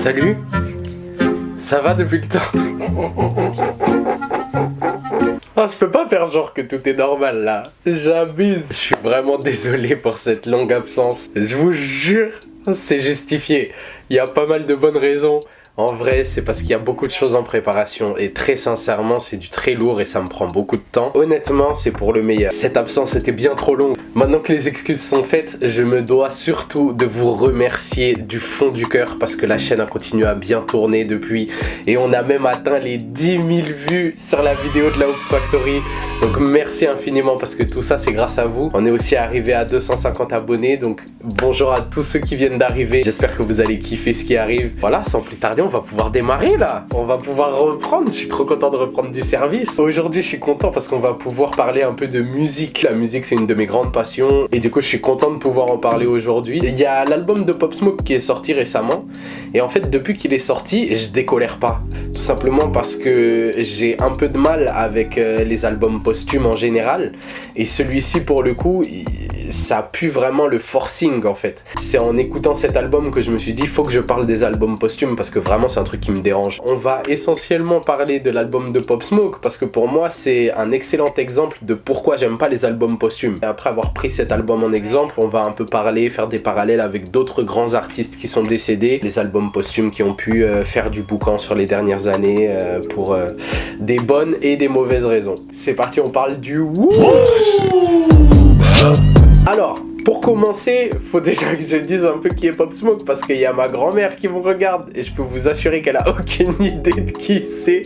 Salut. Ça va depuis le temps? Oh, je peux pas faire genre que tout est normal là. J'abuse. Je suis vraiment désolé pour cette longue absence. Je vous jure, c'est justifié. Il y a pas mal de bonnes raisons. En vrai, c'est parce qu'il y a beaucoup de choses en préparation et très sincèrement, c'est du très lourd et ça me prend beaucoup de temps. Honnêtement, c'est pour le meilleur. Cette absence était bien trop longue. Maintenant que les excuses sont faites, je me dois surtout de vous remercier du fond du cœur parce que la chaîne a continué à bien tourner depuis et on a même atteint les 10 000 vues sur la vidéo de la Oops Factory. Donc merci infiniment parce que tout ça, c'est grâce à vous. On est aussi arrivé à 250 abonnés, donc bonjour à tous ceux qui viennent d'arriver. J'espère que vous allez kiffer ce qui arrive. Voilà, sans plus tarder, on va pouvoir démarrer là. On va pouvoir reprendre. Je suis trop content de reprendre du service. Aujourd'hui, je suis content parce qu'on va pouvoir parler un peu de musique. La musique, c'est une de mes grandes passions. Et du coup, je suis content de pouvoir en parler aujourd'hui. Il y a l'album de Pop Smoke qui est sorti récemment. Et en fait, depuis qu'il est sorti, je décolère pas. Tout simplement parce que j'ai un peu de mal avec les albums posthumes en général. Et celui-ci, pour le coup, ça pue vraiment le forcing en fait. C'est en écoutant cet album que je me suis dit faut que je parle des albums posthumes parce que vraiment c'est un truc qui me dérange. On va essentiellement parler de l'album de Pop Smoke parce que pour moi c'est un excellent exemple de pourquoi j'aime pas les albums posthumes. Et après avoir pris cet album en exemple, on va un peu parler, faire des parallèles avec d'autres grands artistes qui sont décédés, les albums posthumes qui ont pu faire du boucan sur les dernières années pour des bonnes et des mauvaises raisons. C'est parti, on parle du wouh. Alors, pour commencer, faut déjà que je dise un peu qui est Pop Smoke parce qu'il y a ma grand-mère qui me regarde et je peux vous assurer qu'elle a aucune idée de qui c'est.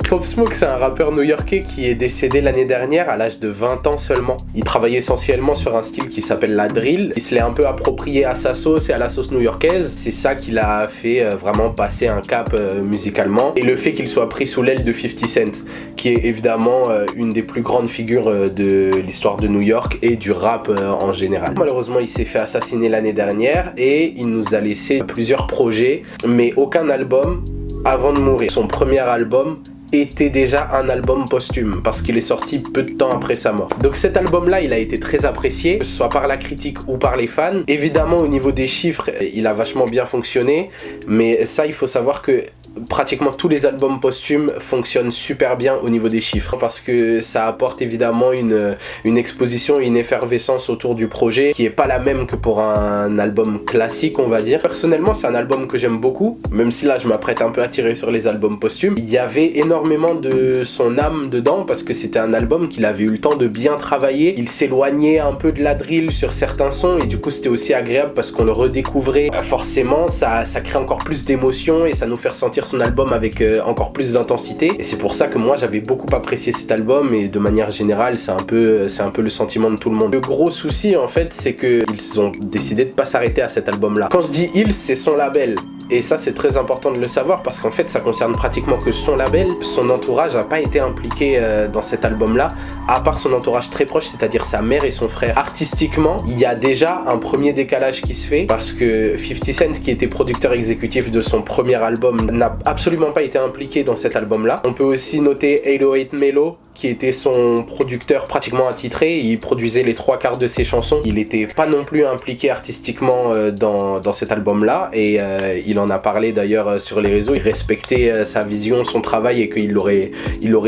Pop Smoke, c'est un rappeur new-yorkais qui est décédé l'année dernière à l'âge de 20 ans seulement. Il travaillait essentiellement sur un style qui s'appelle la drill. Il se l'est un peu approprié à sa sauce et à la sauce new-yorkaise. C'est ça qui l'a fait vraiment passer un cap musicalement. Et le fait qu'il soit pris sous l'aile de 50 Cent, qui est évidemment une des plus grandes figures de l'histoire de New York et du rap en général. Malheureusement, il s'est fait assassiner l'année dernière et il nous a laissé plusieurs projets, mais aucun album avant de mourir. Son premier album était déjà un album posthume parce qu'il est sorti peu de temps après sa mort. Donc cet album là il a été très apprécié, que ce soit par la critique ou par les fans. Évidemment au niveau des chiffres il a vachement bien fonctionné, mais ça il faut savoir que pratiquement tous les albums posthumes fonctionnent super bien au niveau des chiffres parce que ça apporte évidemment une exposition, une effervescence autour du projet qui est pas la même que pour un album classique on va dire. Personnellement c'est un album que j'aime beaucoup, même si là je m'apprête un peu à tirer sur les albums posthumes. Il y avait énormément de son âme dedans parce que c'était un album qu'il avait eu le temps de bien travailler. Il s'éloignait un peu de la drill sur certains sons et du coup c'était aussi agréable parce qu'on le redécouvrait. Forcément ça crée encore plus d'émotions et ça nous fait ressentir son album avec encore plus d'intensité. Et c'est pour ça que moi j'avais beaucoup apprécié cet album et de manière générale c'est un peu le sentiment de tout le monde. Le gros souci en fait c'est qu'ils ont décidé de pas s'arrêter à cet album là. Quand je dis ils, c'est son label. Et ça c'est très important de le savoir parce qu'en fait ça concerne pratiquement que son label. Son entourage n'a pas été impliqué dans cet album là, à part son entourage très proche, c'est-à-dire sa mère et son frère. Artistiquement, il y a déjà un premier décalage qui se fait parce que 50 Cent, qui était producteur exécutif de son premier album, n'a absolument pas été impliqué dans cet album là. On peut aussi noter 808 Melo, qui était son producteur pratiquement attitré. Il produisait les 3/4 de ses chansons. Il n'était pas non plus impliqué artistiquement dans cet album là et il en a parlé d'ailleurs sur les réseaux. Il respectait sa vision, son travail et qu'il aurait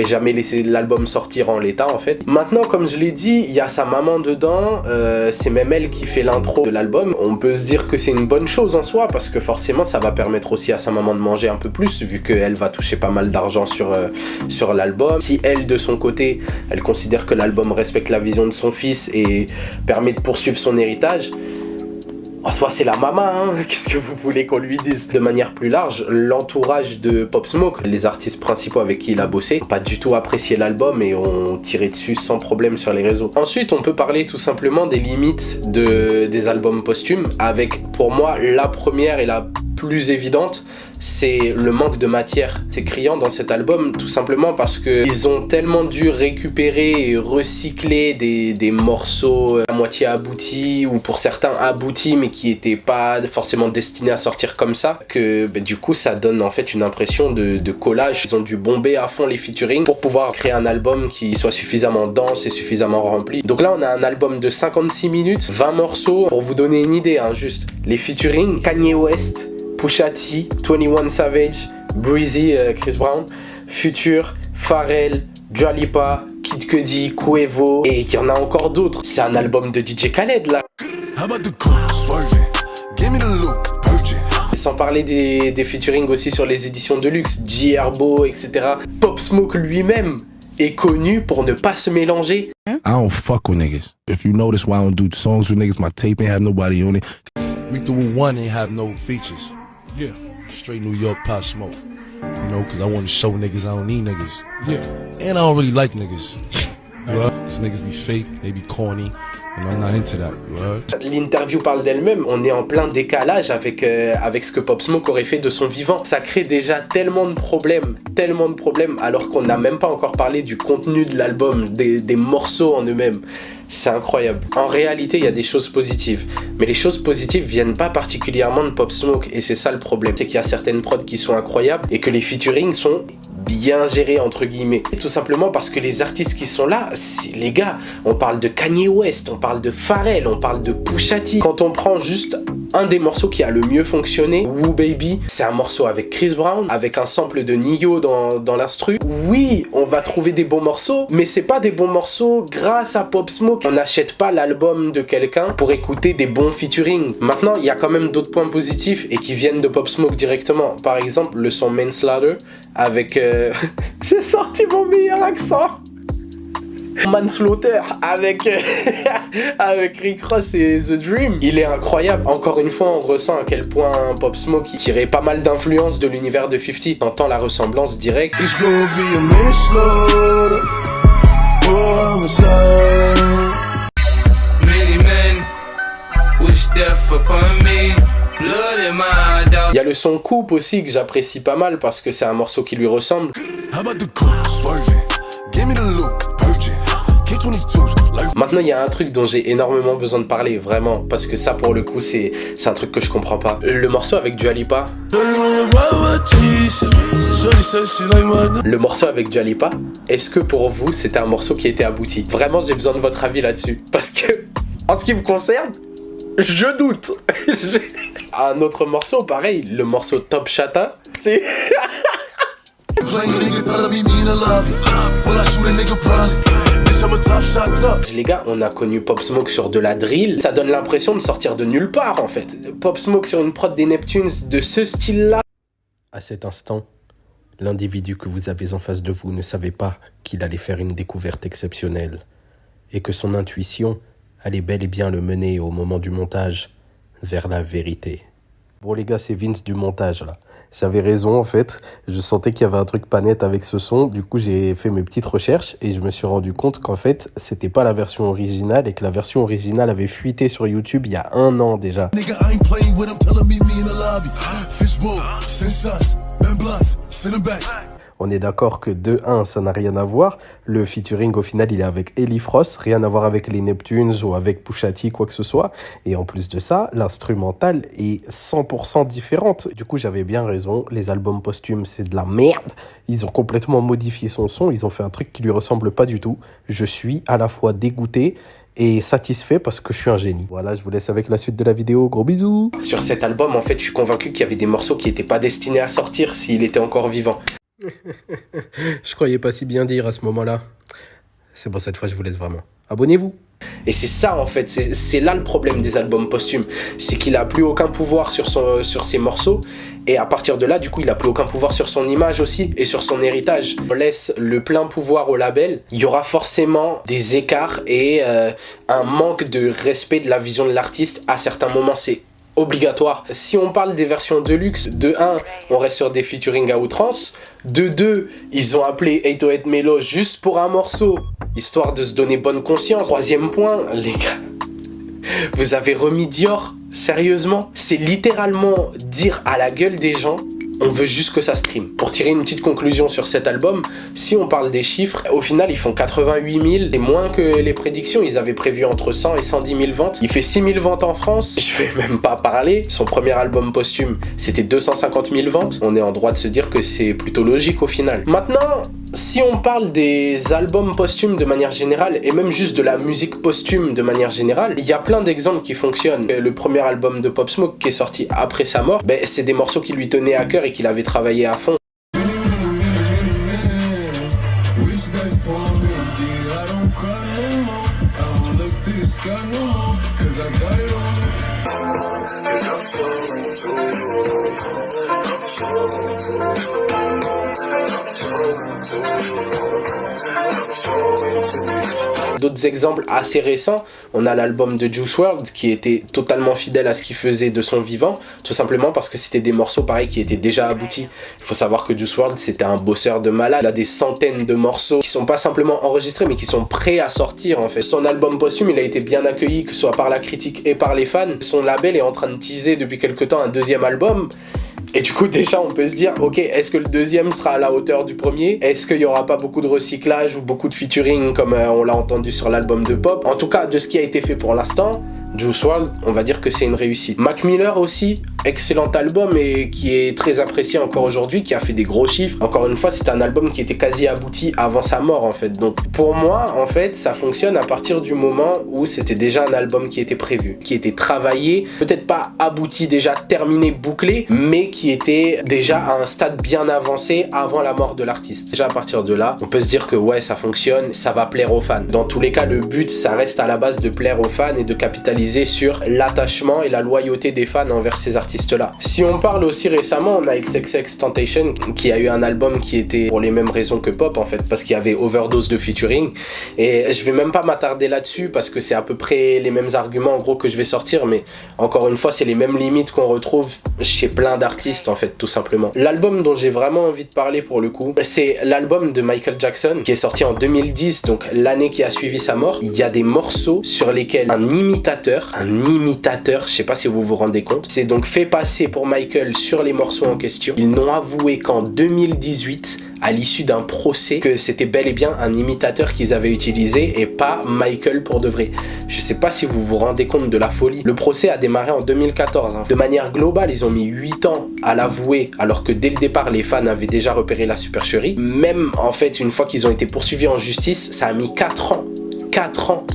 jamais laissé l'album sortir en l'état en fait. Maintenant comme je l'ai dit, il y a sa maman dedans, c'est même elle qui fait l'intro de l'album. On peut se dire que c'est une bonne chose en soi parce que forcément ça va permettre aussi à sa maman de manger un peu plus vu qu'elle va toucher pas mal d'argent sur l'album. Si elle de son côté, elle considère que l'album respecte la vision de son fils et permet de poursuivre son héritage, en soi c'est la maman, hein. Qu'est-ce que vous voulez qu'on lui dise? De manière plus large, l'entourage de Pop Smoke, les artistes principaux avec qui il a bossé, n'ont pas du tout apprécié l'album et ont tiré dessus sans problème sur les réseaux. Ensuite on peut parler tout simplement des limites des albums posthumes avec pour moi la première et la plus évidente, c'est le manque de matière. C'est criant dans cet album tout simplement parce qu'ils ont tellement dû récupérer et recycler des morceaux à moitié aboutis ou pour certains aboutis mais qui n'étaient pas forcément destinés à sortir comme ça que du coup ça donne en fait une impression de collage. Ils ont dû bomber à fond les featuring pour pouvoir créer un album qui soit suffisamment dense et suffisamment rempli. Donc là on a un album de 56 minutes, 20 morceaux. Pour vous donner une idée, hein, juste les featuring, Kanye West, Pusha T, 21 Savage, Breezy, Chris Brown, Future, Pharrell, Dua Lipa, Kid Cudi, Quavo, et il y en a encore d'autres. C'est un album de DJ Khaled là. Sans parler des featuring aussi sur les éditions de luxe, G Herbo, etc. Pop Smoke lui-même est connu pour ne pas se mélanger. I don't fuck with niggas. If you notice why I don't do songs with niggas, my tape ain't have nobody on it. We threw one and have no features. Yeah. Straight New York Pop Smoke. You know, cause I want to show niggas I don't need niggas. Yeah. And I don't really like niggas. You heard? These niggas be fake, they be corny. And I'm not into that, you heard? L'interview parle d'elle-même, on est en plein décalage avec ce que Pop Smoke aurait fait de son vivant. Ça crée déjà tellement de problèmes, alors qu'on n'a même pas encore parlé du contenu de l'album, des morceaux en eux-mêmes. C'est incroyable. En réalité, il y a des choses positives. Mais les choses positives viennent pas particulièrement de Pop Smoke. Et c'est ça le problème. C'est qu'il y a certaines prods qui sont incroyables et que les featuring sont bien gérés entre guillemets. Et tout simplement parce que les artistes qui sont là, les gars, on parle de Kanye West, on parle de Pharrell, on parle de Pusha T. Quand on prend juste un des morceaux qui a le mieux fonctionné, Woo Baby, c'est un morceau avec Chris Brown, avec un sample de Nio dans l'instru. Oui, on va trouver des bons morceaux, mais c'est pas des bons morceaux grâce à Pop Smoke. On n'achète pas l'album de quelqu'un pour écouter des bons featuring. Maintenant, il y a quand même d'autres points positifs et qui viennent de Pop Smoke directement. Par exemple, le son Manslaughter avec... J'ai sorti mon meilleur accent. Manslaughter avec avec Rick Ross et The Dream. Il est incroyable. Encore une fois, on ressent à quel point Pop Smoke tirait pas mal d'influence de l'univers de 50. On entend la ressemblance directe. Il y a le son Coupe aussi que j'apprécie pas mal parce que c'est un morceau qui lui ressemble. Maintenant, il y a un truc dont j'ai énormément besoin de parler, vraiment, parce que ça, pour le coup, c'est un truc que je comprends pas. Le morceau avec Dua Lipa. Le morceau avec Dua Lipa, est-ce que pour vous, c'était un morceau qui était abouti? Vraiment, j'ai besoin de votre avis là-dessus. Parce que, en ce qui me concerne, je doute. Un autre morceau, pareil, le morceau Top Shatta, c'est... Les gars, on a connu Pop Smoke sur de la drill, ça donne l'impression de sortir de nulle part en fait. Pop Smoke sur une prod des Neptunes de ce style-là. À cet instant, l'individu que vous avez en face de vous ne savait pas qu'il allait faire une découverte exceptionnelle et que son intuition allait bel et bien le mener au moment du montage vers la vérité. Bon les gars, c'est Vince du montage là. J'avais raison en fait, je sentais qu'il y avait un truc pas net avec ce son, du coup j'ai fait mes petites recherches et je me suis rendu compte qu'en fait c'était pas la version originale et que la version originale avait fuité sur YouTube il y a 1 an déjà. On est d'accord que de 1, ça n'a rien à voir. Le featuring, au final, il est avec Ellie Frost. Rien à voir avec les Neptunes ou avec Pusha T, quoi que ce soit. Et en plus de ça, l'instrumentale est 100% différente. Du coup, j'avais bien raison. Les albums posthumes, c'est de la merde. Ils ont complètement modifié son son. Ils ont fait un truc qui lui ressemble pas du tout. Je suis à la fois dégoûté et satisfait parce que je suis un génie. Voilà, je vous laisse avec la suite de la vidéo. Gros bisous. Sur cet album, en fait, je suis convaincu qu'il y avait des morceaux qui n'étaient pas destinés à sortir s'il était encore vivant. Je croyais pas si bien dire à ce moment-là. C'est bon, cette fois je vous laisse vraiment. Abonnez-vous. Et c'est ça en fait, c'est là le problème des albums posthumes. C'est qu'il a plus aucun pouvoir sur ses morceaux. Et à partir de là, du coup, il a plus aucun pouvoir sur son image aussi et sur son héritage. On laisse le plein pouvoir au label. Il y aura forcément des écarts et un manque de respect de la vision de l'artiste. À certains moments, c'est obligatoire. Si on parle des versions deluxe, de 1, on reste sur des featuring à outrance. De 2, ils ont appelé 808 Melo juste pour un morceau, histoire de se donner bonne conscience. 3e point, les gars, vous avez remis Dior, sérieusement? C'est littéralement dire à la gueule des gens, on veut juste que ça stream. Pour tirer une petite conclusion sur cet album, si on parle des chiffres, au final ils font 88 000, c'est moins que les prédictions. Ils avaient prévu entre 100 et 110 000 ventes. Il fait 6 000 ventes en France, je vais même pas parler. Son premier album posthume, c'était 250 000 ventes. On est en droit de se dire que c'est plutôt logique au final. Maintenant, Si on parle des albums posthumes de manière générale, et même juste de la musique posthume de manière générale, il y a plein d'exemples qui fonctionnent. Le premier album de Pop Smoke qui est sorti après sa mort, c'est des morceaux qui lui tenaient à cœur et qu'il avait travaillé à fond. D'autres exemples assez récents, on a l'album de Juice WRLD qui était totalement fidèle à ce qu'il faisait de son vivant, tout simplement parce que c'était des morceaux pareils qui étaient déjà aboutis. Il faut savoir que Juice WRLD c'était un bosseur de malade, il a des centaines de morceaux qui sont pas simplement enregistrés mais qui sont prêts à sortir en fait. Son album posthume il a été bien accueilli que ce soit par la critique et par les fans. Son label est en train de teaser depuis quelque temps un deuxième album. Et du coup déjà on peut se dire ok, est-ce que le deuxième sera à la hauteur du premier? Est-ce qu'il n'y aura pas beaucoup de recyclage ou beaucoup de featuring comme on l'a entendu sur l'album de Pop? En tout cas de ce qui a été fait pour l'instant, Juice WRLD, on va dire que c'est une réussite. Mac Miller aussi, excellent album et qui est très apprécié encore aujourd'hui, qui a fait des gros chiffres. Encore une fois, c'est un album qui était quasi abouti avant sa mort en fait. Donc pour moi, en fait, ça fonctionne à partir du moment où c'était déjà un album qui était prévu, qui était travaillé, peut-être pas abouti, déjà terminé, bouclé, mais qui était déjà à un stade bien avancé avant la mort de l'artiste. Déjà à partir de là, on peut se dire que ouais, ça fonctionne, ça va plaire aux fans. Dans tous les cas, le but, ça reste à la base de plaire aux fans et de capitaliser sur l'attachement et la loyauté des fans envers ces artistes-là. Si on parle aussi récemment, on a XXXTentacion qui a eu un album qui était pour les mêmes raisons que Pop en fait, parce qu'il y avait overdose de featuring. Et je vais même pas m'attarder là-dessus parce que c'est à peu près les mêmes arguments en gros que je vais sortir, mais encore une fois, c'est les mêmes limites qu'on retrouve chez plein d'artistes en fait, tout simplement. L'album dont j'ai vraiment envie de parler pour le coup, c'est l'album de Michael Jackson qui est sorti en 2010, donc l'année qui a suivi sa mort. Il y a des morceaux sur lesquels un imitateur, je sais pas si vous vous rendez compte, s'est donc fait passer pour Michael sur les morceaux en question. Ils n'ont avoué qu'en 2018, à l'issue d'un procès, que c'était bel et bien un imitateur qu'ils avaient utilisé et pas Michael pour de vrai. Je sais pas si vous vous rendez compte de la folie. Le procès a démarré en 2014. De manière globale, ils ont mis 8 ans à l'avouer, alors que dès le départ, les fans avaient déjà repéré la supercherie. Même en fait, une fois qu'ils ont été poursuivis en justice, ça a mis 4 ans. 4 ans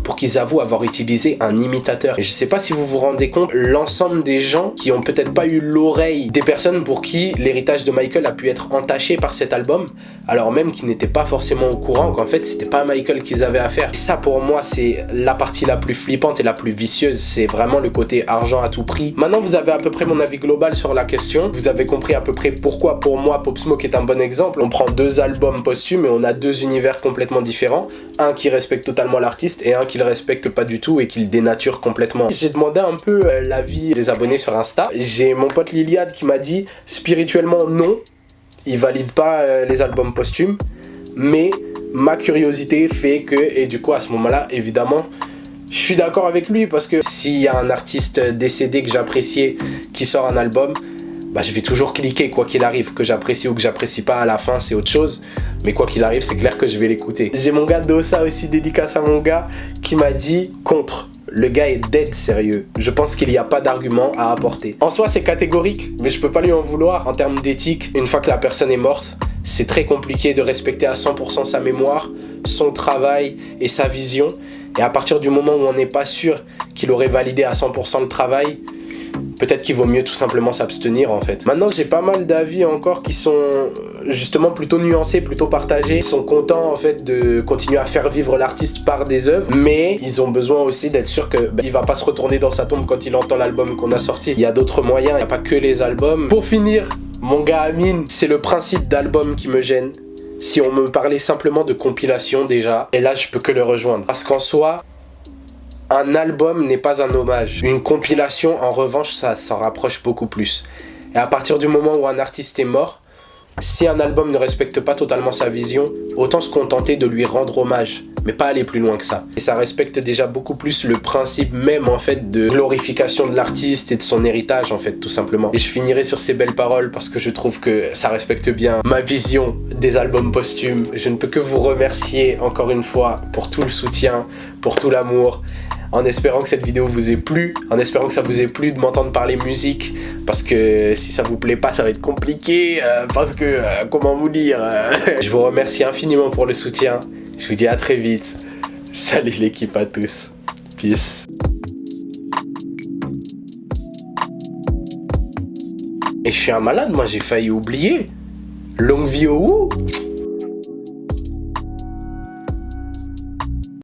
pour qu'ils avouent avoir utilisé un imitateur. Et je sais pas si vous vous rendez compte, l'ensemble des gens qui ont peut-être pas eu l'oreille des personnes pour qui l'héritage de Michael a pu être entaché par cet album, alors même qu'ils n'étaient pas forcément au courant qu'en fait c'était pas Michael qu'ils avaient à faire. Et ça pour moi c'est la partie la plus flippante et la plus vicieuse, c'est vraiment le côté argent à tout prix. Maintenant vous avez à peu près mon avis global sur la question, vous avez compris à peu près pourquoi pour moi Pop Smoke est un bon exemple. On prend 2 albums posthumes et on a 2 univers complètement différents, un qui respecte totalement l'artiste et un qui le respecte pas du tout et qui le dénature complètement. J'ai demandé un peu l'avis des abonnés sur Insta. J'ai mon pote Liliade qui m'a dit spirituellement non, il valide pas les albums posthumes, mais ma curiosité fait que, et du coup à ce moment-là évidemment je suis d'accord avec lui, parce que s'il y a un artiste décédé que j'appréciais qui sort un album, je vais toujours cliquer quoi qu'il arrive, que j'apprécie ou que j'apprécie pas, à la fin c'est autre chose, mais quoi qu'il arrive c'est clair que je vais l'écouter. J'ai mon gars Dossa aussi, dédicace à mon gars, qui m'a dit contre. Le gars est dead sérieux. Je pense qu'il n'y a pas d'argument à apporter. En soi c'est catégorique, mais je peux pas lui en vouloir. En termes d'éthique, une fois que la personne est morte, c'est très compliqué de respecter à 100% sa mémoire, son travail et sa vision. Et à partir du moment où on n'est pas sûr qu'il aurait validé à 100% le travail, peut-être qu'il vaut mieux tout simplement s'abstenir en fait. Maintenant j'ai pas mal d'avis encore qui sont justement plutôt nuancés, plutôt partagés. Ils sont contents en fait de continuer à faire vivre l'artiste par des œuvres, mais ils ont besoin aussi d'être sûr que il va pas se retourner dans sa tombe quand il entend l'album qu'on a sorti. Il y a d'autres moyens, il n'y a pas que les albums. Pour finir, mon gars Amine, c'est le principe d'album qui me gêne. Si on me parlait simplement de compilation déjà, et là je peux que le rejoindre. Parce qu'en soi, un album n'est pas un hommage. Une compilation, en revanche, ça s'en rapproche beaucoup plus. Et à partir du moment où un artiste est mort, si un album ne respecte pas totalement sa vision, autant se contenter de lui rendre hommage, mais pas aller plus loin que ça. Et ça respecte déjà beaucoup plus le principe même en fait de glorification de l'artiste et de son héritage en fait, tout simplement. Et je finirai sur ces belles paroles parce que je trouve que ça respecte bien ma vision des albums posthumes. Je ne peux que vous remercier encore une fois pour tout le soutien, pour tout l'amour. en espérant que cette vidéo vous ait plu, en espérant que ça vous ait plu de m'entendre parler musique, parce que si ça vous plaît pas, ça va être compliqué, parce que, comment vous dire, je vous remercie infiniment pour le soutien, je vous dis à très vite, salut l'équipe à tous, peace. Et je suis un malade, moi j'ai failli oublier. Longue vie au Wu.